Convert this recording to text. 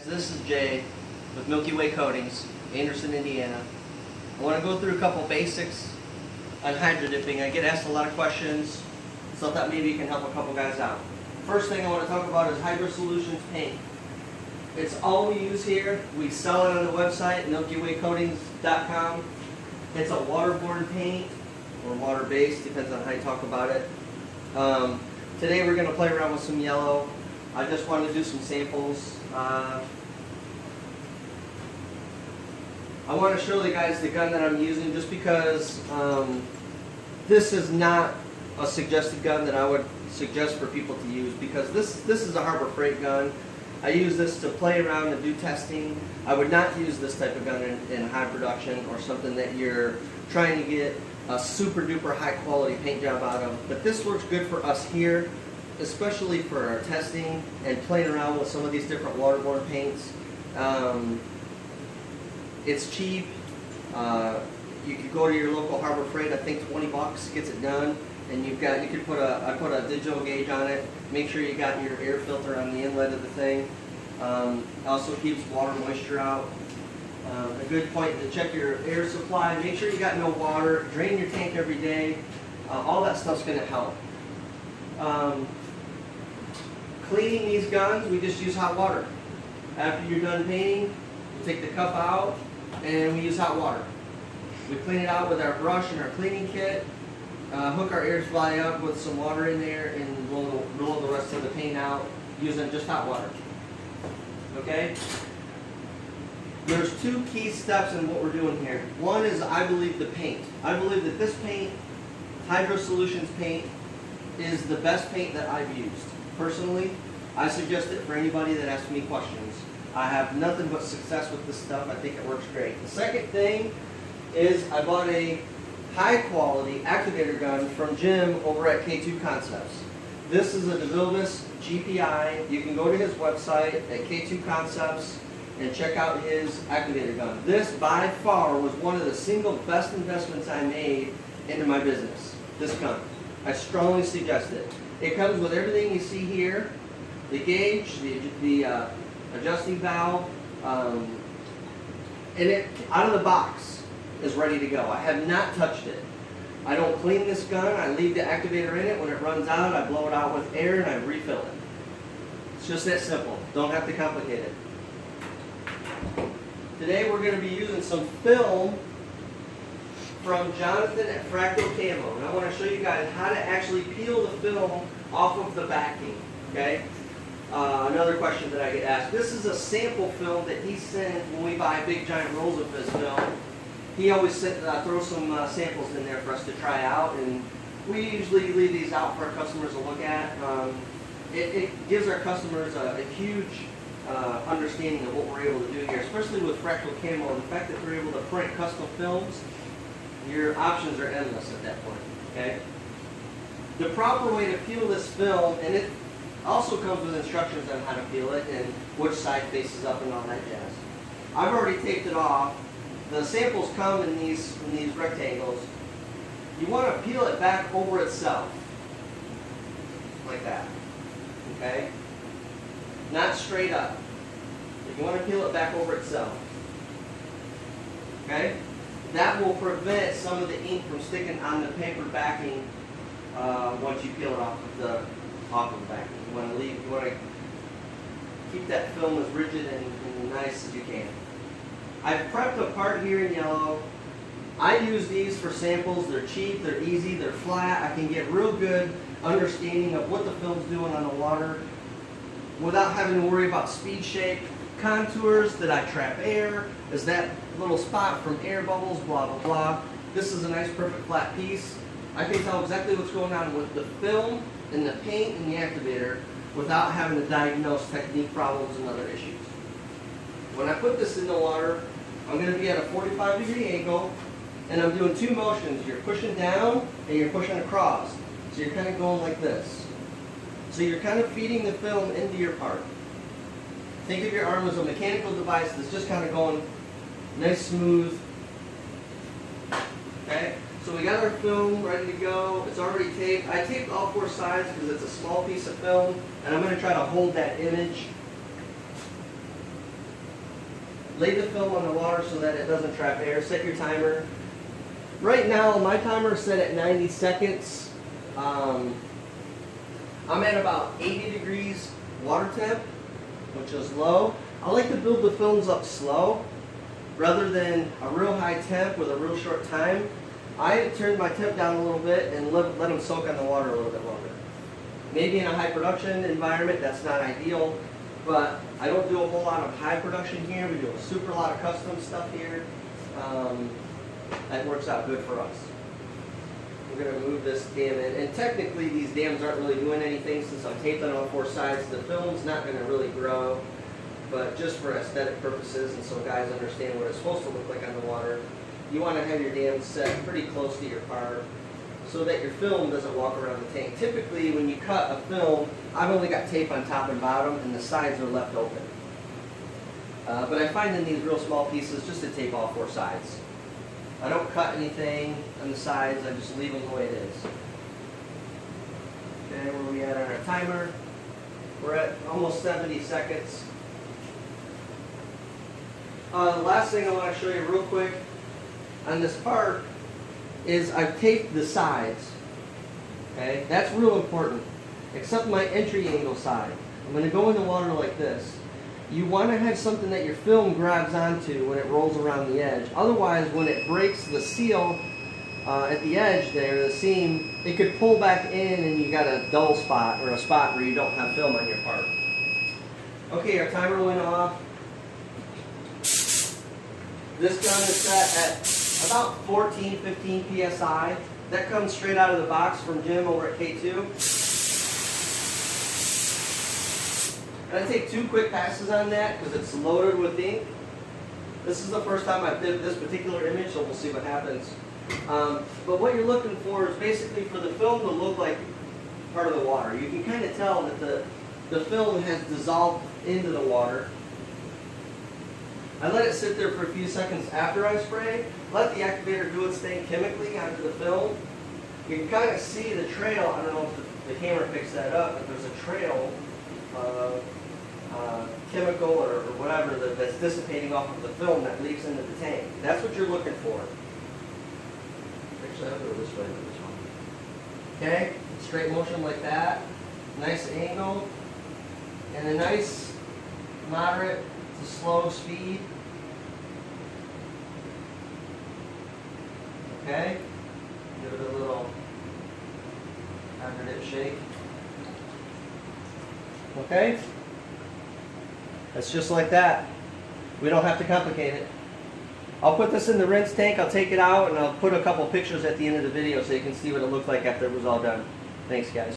This is Jay with Mielke Way Coatings, Anderson, Indiana. I want to go through a couple basics on hydro dipping. I get asked a lot of questions, so I thought maybe you can help a couple guys out. First thing I want to talk about is Hydro Solutions paint. It's all we use here. We sell it on the website, mielkewaycoatings.com. It's a waterborne paint, or water-based, depends on how you talk about it. Today we're going to play around with some yellow. I just wanted to do some samples. I want to show the guys the gun that I'm using just because this is not a suggested gun that I would suggest for people to use, because this is a Harbor Freight gun. I use this to play around and do testing. I would not use this type of gun in high production or something that you're trying to get a super duper high quality paint job out of. But this works good for us here, especially for our testing and playing around with some of these different waterborne paints. It's cheap. You could go to your local Harbor Freight. I think 20 bucks gets it done. And I put a digital gauge on it. Make sure you got your air filter on the inlet of the thing. Also keeps water moisture out. A good point to check your air supply. Make sure you got no water. Drain your tank every day. All that stuff's going to help. Cleaning these guns, we just use hot water. After you're done painting, we take the cup out and we use hot water. We clean it out with our brush and our cleaning kit. Hook our air supply up with some water in there and roll the rest of the paint out using just hot water. Okay? There's two key steps in what we're doing here. One is, I believe, the paint. I believe that this paint, Hydro Solutions paint, is the best paint that I've used. Personally, I suggest it for anybody that asks me questions. I have nothing but success with this stuff. I think it works great. The second thing is I bought a high quality activator gun from Jim over at K2 Concepts. This is a DeVilbiss GPI. You can go to his website at K2 Concepts and check out his activator gun. This by far was one of the single best investments I made into my business. This gun. I strongly suggest it. It comes with everything you see here. The gauge, the adjusting valve, and it out of the box is ready to go. I have not touched it. I don't clean this gun. I leave the activator in it. When it runs out, I blow it out with air and I refill it. It's just that simple. Don't have to complicate it. Today we're going to be using some film from Jonathan at Fractal Camo. And I want to show you guys how to actually peel the film off of the backing. Okay? Another question that I get asked. This is a sample film that he sent when we buy big giant rolls of his film. He always throws some samples in there for us to try out, and we usually leave these out for our customers to look at. It gives our customers a huge understanding of what we're able to do here, especially with Fractal Camo. The fact that we're able to print custom films, your options are endless at that point. Okay. The proper way to peel this film, and it also comes with instructions on how to peel it and which side faces up and all that jazz. I've already taped it off. The samples come in these rectangles. You want to peel it back over itself, like that. Okay? Not straight up. You want to peel it back over itself. Okay? That will prevent some of the ink from sticking on the paper backing once you peel it off of the backing. You want to keep that film as rigid and nice as you can. I've prepped a part here in yellow. I use these for samples. They're cheap, they're easy, they're flat. I can get real good understanding of what the film's doing on the water without having to worry about speed shape, contours, did I trap air, is that little spot from air bubbles, blah, blah, blah. This is a nice, perfect flat piece. I can tell exactly what's going on with the film and the paint and the activator without having to diagnose technique problems and other issues. When I put this in the water, I'm going to be at a 45-degree angle, and I'm doing two motions. You're pushing down and you're pushing across. So you're kind of going like this. So you're kind of feeding the film into your part. Think of your arm as a mechanical device that's just kind of going nice, smooth. Okay? So we got our film ready to go. It's already taped. I taped all four sides because it's a small piece of film, and I'm going to try to hold that image lay the film on the water so that it doesn't trap air. Set your timer. Right now, my timer is set at 90 seconds. I'm at about 80 degrees water temp, which is low. I like to build the films up slow rather than a real high temp with a real short time. I turned my temp down a little bit and let them soak on the water a little bit longer. Maybe in a high production environment, that's not ideal, but I don't do a whole lot of high production here. We do a super lot of custom stuff here. That works out good for us. We're going to move this dam in, and technically these dams aren't really doing anything since I'm taped on all four sides. The film's not going to really grow, but just for aesthetic purposes and so guys understand what it's supposed to look like on the water, you want to have your dam set pretty close to your part so that your film doesn't walk around the tank. Typically when you cut a film, I've only got tape on top and bottom and the sides are left open. But I find in these real small pieces just to tape all four sides. I don't cut anything on the sides, I just leave them the way it is. Okay, where are we at on our timer? We're at almost 70 seconds. The last thing I want to show you real quick on this part is I've taped the sides. Okay, that's real important. Except my entry angle side. I'm going to go in the water like this. You want to have something that your film grabs onto when it rolls around the edge. Otherwise, when it breaks the seal at the edge there, the seam, it could pull back in and you got a dull spot or a spot where you don't have film on your part. Okay, our timer went off. This gun is set at about 14, 15 PSI. That comes straight out of the box from Jim over at K2. And I take 2 quick passes on that because it's loaded with ink. This is the first time I've did this particular image, so we'll see what happens. But what you're looking for is basically for the film to look like part of the water. You can kind of tell that the film has dissolved into the water. I let it sit there for a few seconds after I spray. Let the activator do its thing chemically onto the film. You can kind of see the trail. I don't know if the camera picks that up, but there's a trail of chemical or whatever that's dissipating off of the film that leaks into the tank. That's what you're looking for. Actually, I'll go this way with this one. Okay, straight motion like that. Nice angle. And a nice moderate to slow speed. Okay, give it a little alternate shake. Okay, that's just like that. We don't have to complicate it. I'll put this in the rinse tank, I'll take it out, and I'll put a couple pictures at the end of the video so you can see what it looked like after it was all done. Thanks, guys.